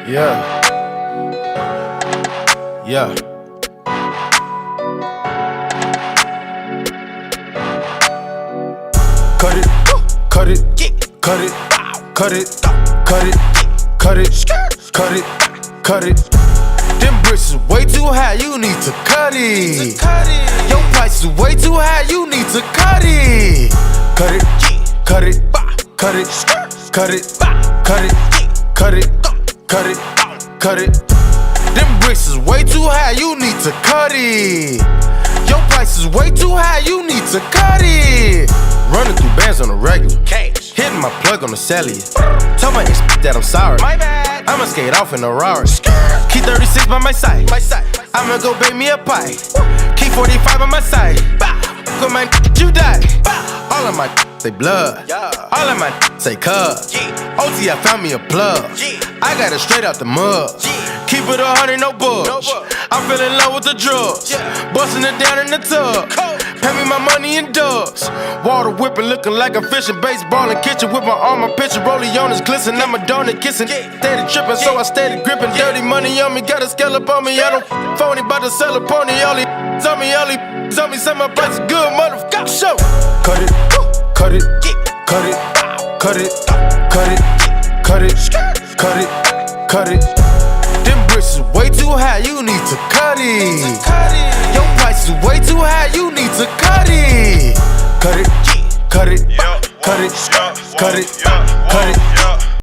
Yeah. Yeah. Cut it, cut it, cut it, cut it, cut it, cut it, cut it, cut it. Them bricks is way too high, you need to cut it. Your price is way too high, you need to cut it. Cut it, cut it, cut it, cut it, cut it, cut it, cut it, cut it. Them bricks is way too high, you need to cut it. Your price is way too high, you need to cut it. Running through bands on the regular, hitting my plug on the cellular. Tell my ex that I'm sorry, my bad. I'ma skate off in a Rari. Key 36 by my side, I'ma go bake me a pie. Key 45 on my side, with my you die. All of my say blood, all of my say cuz. OT, I found me a plug, I got it straight out the mud. Keep it 100, no bugs. I'm feeling low with the drugs, busting it down in the tub. Pay me my money in dubs. Water whipping, looking like I'm fishing. Baseball in kitchen with my arm, my pitcher. Rollie on is glisten, I'm a donut kissing. Steady tripping, so I steady gripping. Dirty money on me, got a scallop on me. I don't phony, bout to sell a pony. All these on me, say my price is good, motherfucker. Show. Cut it, cut it, cut it, cut it, cut it, cut it, cut it, cut it. Them bricks is way too high, you need to cut it. Your price is way too high, you need to cut it. Cut it, cut it, cut it, cut it, cut it.